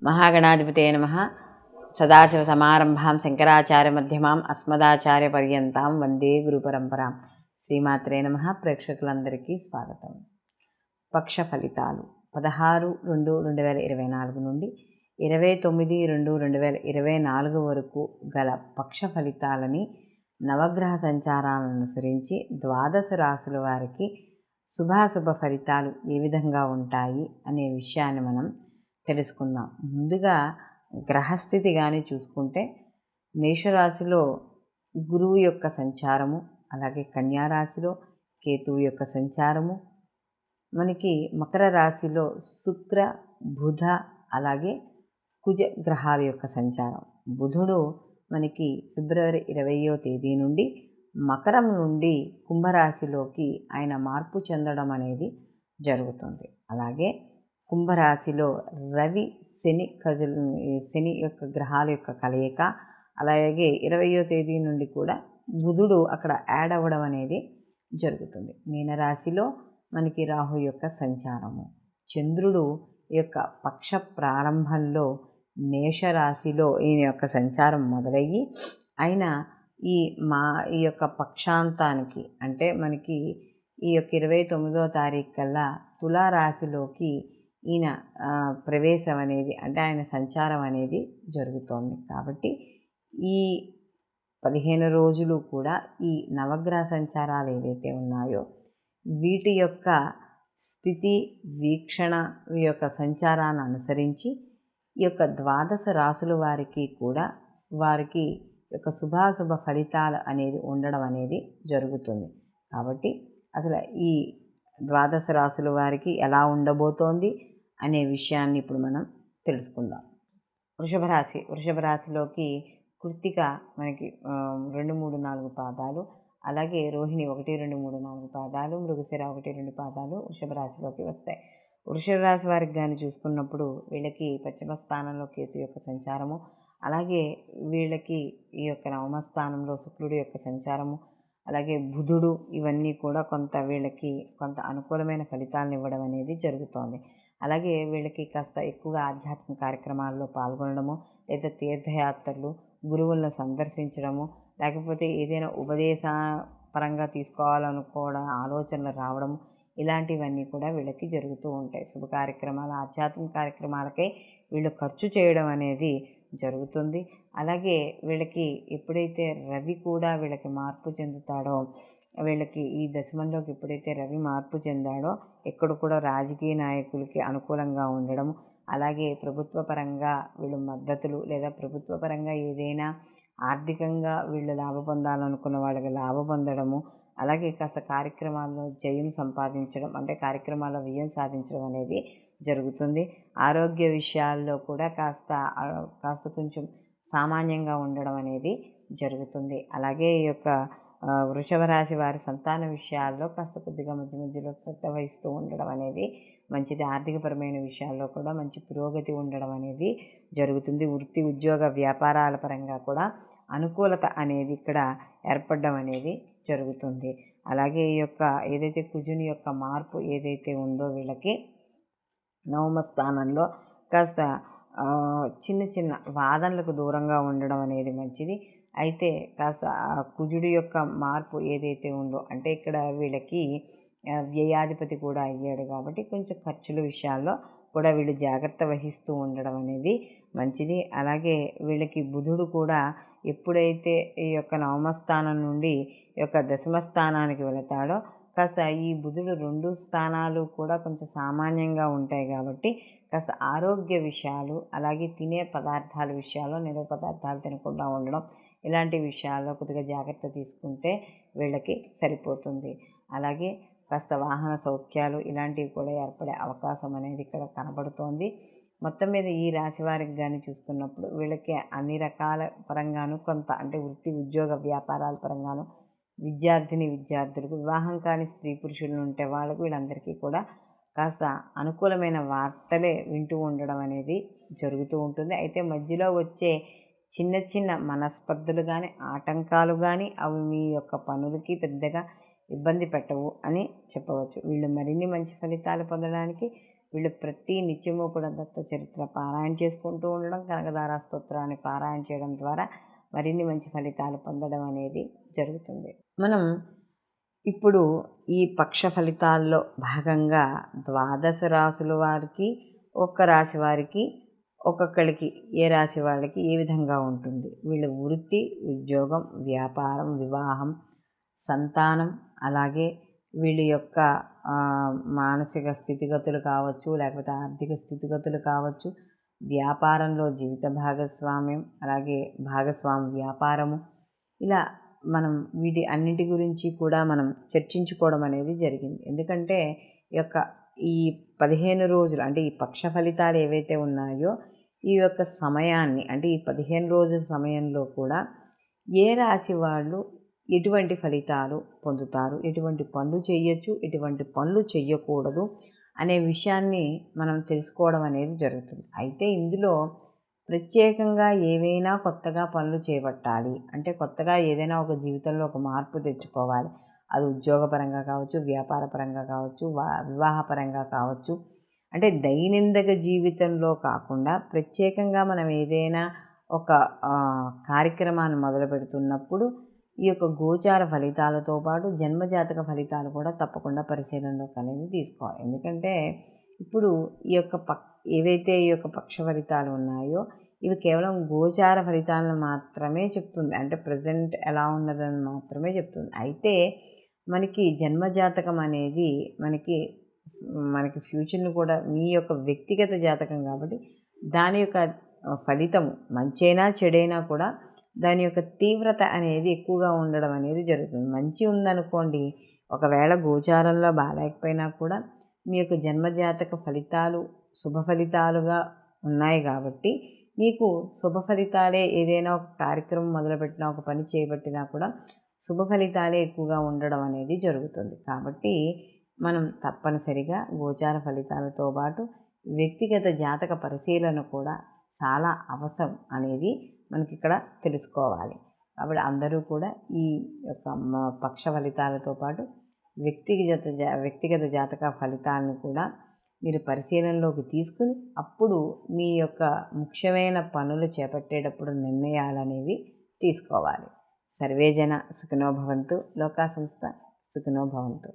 మహాగణాధిపతయే నమః. సదాశివసమారంభాం శంకరాచార్యమధ్యమాం అస్మదాచార్యపర్యంతాం వందే గురుపరంపరాం. శ్రీమాత్రే నమః. ప్రేక్షకులందరికీ స్వాగతం. పక్ష ఫలితాలు 16/2/2024 నుండి 29/2/2024 వరకు గల పక్ష ఫలితాలని నవగ్రహ సంచారాలను అనుసరించి ద్వాదశ రాశుల వారికి శుభాశుభ ఫలితాలు ఏ విధంగా ఉంటాయి అనే విషయాన్ని మనం తెలుసుకుందాం. ముందుగా గ్రహస్థితి కానీ చూసుకుంటే మేషరాశిలో గురువు యొక్క సంచారము, అలాగే కన్యారాశిలో కేతువు యొక్క సంచారము, మనకి మకర రాశిలో శుక్ర బుధ అలాగే కుజ గ్రహాల యొక్క సంచారం. బుధుడు మనకి ఫిబ్రవరి 20వ తేదీ నుండి మకరం నుండి కుంభరాశిలోకి ఆయన మార్పు చెందడం అనేది జరుగుతుంది. అలాగే కుంభరాశిలో రవి శని యొక్క గ్రహాల యొక్క కలయిక, అలాగే 20వ తేదీ నుండి కూడా బుధుడు అక్కడ యాడ్ అవ్వడం అనేది జరుగుతుంది. మీనరాశిలో మనకి రాహు యొక్క సంచారము, చంద్రుడు యొక్క పక్ష ప్రారంభంలో మేషరాశిలో ఈయన యొక్క సంచారం మొదలయ్యి ఆయన ఈ యొక్క పక్షాంతానికి అంటే మనకి ఈ యొక్క 29వ తారీఖు కల్లా తులారాశిలోకి ఈయన ప్రవేశం అనేది అంటే ఆయన సంచారం అనేది జరుగుతోంది. కాబట్టి ఈ 15 రోజులు కూడా ఈ నవగ్రహ సంచారాలు ఏవైతే ఉన్నాయో వీటి యొక్క స్థితి వీక్షణ యొక్క సంచారాన్ని అనుసరించి ఈ యొక్క ద్వాదశ రాశుల వారికి కూడా వారికి యొక్క శుభాశుభ ఫలితాలు అనేది ఉండడం అనేది జరుగుతుంది. కాబట్టి అసలు ఈ ద్వాదశ రాశుల వారికి ఎలా ఉండబోతోంది అనే విషయాన్ని ఇప్పుడు మనం తెలుసుకుందాం. వృషభ రాశిలోకి కృత్తిక మనకి 2, 3, 4 పాదాలు, అలాగే రోహిణి 1, 2, 3, 4 పాదాలు, మృగశిర 1, 2 పాదాలు వృషభ రాశిలోకి వస్తాయి. వృషభ రాశి వారికి కానీ చూసుకున్నప్పుడు వీళ్ళకి పశ్చిమ స్థానంలో కేతు యొక్క సంచారము, అలాగే వీళ్ళకి ఈ యొక్క నవమ స్థానంలో శుక్రుడు యొక్క సంచారము, అలాగే బుధుడు, ఇవన్నీ కూడా వీళ్ళకి కొంత అనుకూలమైన ఫలితాలను ఇవ్వడం అనేది జరుగుతోంది. అలాగే వీళ్ళకి కాస్త ఎక్కువగా ఆధ్యాత్మిక కార్యక్రమాల్లో పాల్గొనడము, లేదా తీర్థయాత్రలు, గురువులను సందర్శించడము, లేకపోతే ఏదైనా ఉపదేశ పరంగా తీసుకోవాలనుకోవడం ఆలోచనలు రావడం, ఇలాంటివన్నీ కూడా వీళ్ళకి జరుగుతూ ఉంటాయి. శుభ కార్యక్రమాలు, ఆధ్యాత్మిక కార్యక్రమాలకై వీళ్ళు ఖర్చు చేయడం అనేది జరుగుతుంది. అలాగే వీళ్ళకి ఎప్పుడైతే రవి కూడా వీళ్ళకి మార్పు చెందుతాడో, వీళ్ళకి ఈ దశమంలోకి ఎప్పుడైతే రవి మార్పు చెందాడో ఎక్కడ కూడా రాజకీయ నాయకులకి అనుకూలంగా ఉండడం, అలాగే ప్రభుత్వ పరంగా వీళ్ళు మద్దతులు లేదా ప్రభుత్వ పరంగా ఏదైనా ఆర్థికంగా వీళ్ళు లాభ పొందాలనుకున్న వాళ్ళకి లాభ పొందడము, అలాగే కాస్త కార్యక్రమాల్లో జయం సంపాదించడం అంటే కార్యక్రమాల్లో విజయం సాధించడం అనేది జరుగుతుంది. ఆరోగ్య విషయాల్లో కూడా కాస్త కొంచెం సామాన్యంగా ఉండడం అనేది జరుగుతుంది. అలాగే ఈ యొక్క వృషభ రాశి వారి సంతాన విషయాల్లో కాస్త కొద్దిగా మధ్యలో శ్రద్ధ వహిస్తూ ఉండడం అనేది మంచిది. ఆర్థికపరమైన విషయాల్లో కూడా మంచి పురోగతి ఉండడం అనేది జరుగుతుంది. వృత్తి ఉద్యోగ వ్యాపారాల పరంగా కూడా అనుకూలత అనేది ఇక్కడ ఏర్పడడం అనేది జరుగుతుంది. అలాగే ఈ యొక్క ఏదైతే కుజుని యొక్క మార్పు ఏదైతే ఉందో వీళ్ళకి నవమ స్థానంలో కాస్త చిన్న వాదనలకు దూరంగా ఉండడం అనేది మంచిది. అయితే కాస్త కుజుడి యొక్క మార్పు ఏదైతే ఉందో అంటే ఇక్కడ వీళ్ళకి వ్యయాధిపతి కూడా అయ్యాడు కాబట్టి కొంచెం ఖర్చుల విషయాల్లో కూడా వీళ్ళు జాగ్రత్త వహిస్తూ ఉండడం అనేది మంచిది. అలాగే వీళ్ళకి బుధుడు కూడా ఎప్పుడైతే ఈ యొక్క నవమ స్థానం నుండి ఈ యొక్క దశమ స్థానానికి వెళతాడో కాస్త ఈ బుధుడు 2 స్థానాలు కూడా కొంచెం సామాన్యంగా ఉంటాయి. కాబట్టి కాస్త ఆరోగ్య విషయాలు, అలాగే తినే పదార్థాల విషయాల్లో నిలవ పదార్థాలు తినకుండా ఉండడం, ఇలాంటి విషయాల్లో కొద్దిగా జాగ్రత్త తీసుకుంటే వీళ్ళకి సరిపోతుంది. అలాగే కాస్త వాహన సౌఖ్యాలు ఇలాంటివి కూడా ఏర్పడే అవకాశం అనేది ఇక్కడ కనబడుతోంది. మొత్తం మీద ఈ రాశి వారికి కానీ చూసుకున్నప్పుడు వీళ్ళకి అన్ని రకాల పరంగాను కొంత అంటే వృత్తి ఉద్యోగ వ్యాపారాల పరంగాను, విద్యార్థులకు, వివాహం కాని స్త్రీ పురుషులు ఉంటే వాళ్ళకు వీళ్ళందరికీ కూడా కాస్త అనుకూలమైన వార్తలే వింటూ ఉండడం అనేది జరుగుతూ ఉంటుంది. అయితే మధ్యలో వచ్చే చిన్న మనస్పర్ధలు కానీ ఆటంకాలు కానీ అవి మీ యొక్క పనులకి పెద్దగా ఇబ్బంది పెట్టవు అని చెప్పవచ్చు. వీళ్ళు మరిన్ని మంచి ఫలితాలు పొందడానికి వీళ్ళు ప్రతి నిత్యము కూడా దత్త చరిత్ర పారాయణ చేసుకుంటూ ఉండడం, కనకదార స్తోత్రాన్ని పారాయణ చేయడం ద్వారా మరిన్ని మంచి ఫలితాలు పొందడం అనేది జరుగుతుంది. మనం ఇప్పుడు ఈ పక్ష ఫలితాల్లో భాగంగా ద్వాదశ రాశుల వారికి, ఒక్క రాశి వారికి, ఒక్కొక్కరికి ఏ రాశి వాళ్ళకి ఏ విధంగా ఉంటుంది, వీళ్ళ వృత్తి, ఉద్యోగం, వ్యాపారం, వివాహం, సంతానం, అలాగే వీళ్ళ యొక్క మానసిక స్థితిగతులు కావచ్చు, లేకపోతే ఆర్థిక స్థితిగతులు కావచ్చు, వ్యాపారంలో జీవిత భాగస్వామ్యం, అలాగే భాగస్వామి వ్యాపారము, ఇలా మనం వీటి అన్నిటి గురించి కూడా మనం చర్చించుకోవడం అనేది జరిగింది. ఎందుకంటే ఈ 15 రోజులు అంటే ఈ పక్ష ఫలితాలు ఏవైతే ఉన్నాయో ఈ యొక్క సమయాన్ని అంటే ఈ 15 రోజుల సమయంలో కూడా ఏ రాశి వాళ్ళు ఎటువంటి ఫలితాలు పొందుతారు, ఎటువంటి పనులు చేయొచ్చు, ఎటువంటి పనులు చేయకూడదు అనే విషయాన్ని మనం తెలుసుకోవడం అనేది జరుగుతుంది. అయితే ఇందులో ప్రత్యేకంగా ఏవైనా కొత్తగా పనులు చేపట్టాలి అంటే కొత్తగా ఏదైనా ఒక జీవితంలో ఒక మార్పు తెచ్చుకోవాలి, అది ఉద్యోగపరంగా కావచ్చు, వ్యాపారపరంగా కావచ్చు, వివాహపరంగా కావచ్చు, అంటే దైనందిక జీవితంలో కాకుండా ప్రత్యేకంగా మనం ఏదైనా ఒక కార్యక్రమాన్ని మొదలు పెడుతున్నప్పుడు ఈ యొక్క గోచార ఫలితాలతో పాటు జన్మజాతక ఫలితాలు కూడా తప్పకుండా పరిశీలనలోకి అనేది తీసుకోవాలి. ఎందుకంటే ఇప్పుడు ఏవైతే ఈ యొక్క పక్ష ఫలితాలు ఉన్నాయో ఇవి కేవలం గోచార ఫలితాలను మాత్రమే చెప్తుంది, అంటే ప్రజెంట్ ఎలా ఉన్నదని మాత్రమే చెప్తుంది. అయితే మనకి జన్మజాతకం అనేది మనకి ఫ్యూచర్ని కూడా మీ యొక్క వ్యక్తిగత జాతకం కాబట్టి దాని యొక్క ఫలితము మంచైనా చెడైనా కూడా దాని యొక్క తీవ్రత అనేది ఎక్కువగా ఉండడం అనేది జరుగుతుంది. మంచి ఉందనుకోండి, ఒకవేళ గోచారంలో బాగాలేకపోయినా కూడా మీ యొక్క జన్మజాతక ఫలితాలు శుభ ఫలితాలుగా ఉన్నాయి కాబట్టి మీకు శుభ ఫలితాలే, ఏదైనా ఒక కార్యక్రమం మొదలుపెట్టినా, ఒక పని చేపట్టినా కూడా శుభ ఫలితాలే ఎక్కువగా ఉండడం అనేది జరుగుతుంది. కాబట్టి మనం తప్పనిసరిగా గోచార ఫలితాలతో పాటు వ్యక్తిగత జాతక పరిశీలన కూడా చాలా అవసరం అనేది మనకి ఇక్కడ తెలుసుకోవాలి. కాబట్టి అందరూ కూడా ఈ యొక్క పక్ష ఫలితాలతో పాటు వ్యక్తిగత జాతక ఫలితాలను కూడా మీరు పరిశీలనలోకి తీసుకుని అప్పుడు మీ యొక్క ముఖ్యమైన పనులు చేపట్టేటప్పుడు నిర్ణయాలు అనేవి తీసుకోవాలి. సర్వేజన సుఖినో భవంతు, లోకా సంస్థ సుఖినో భవంతు.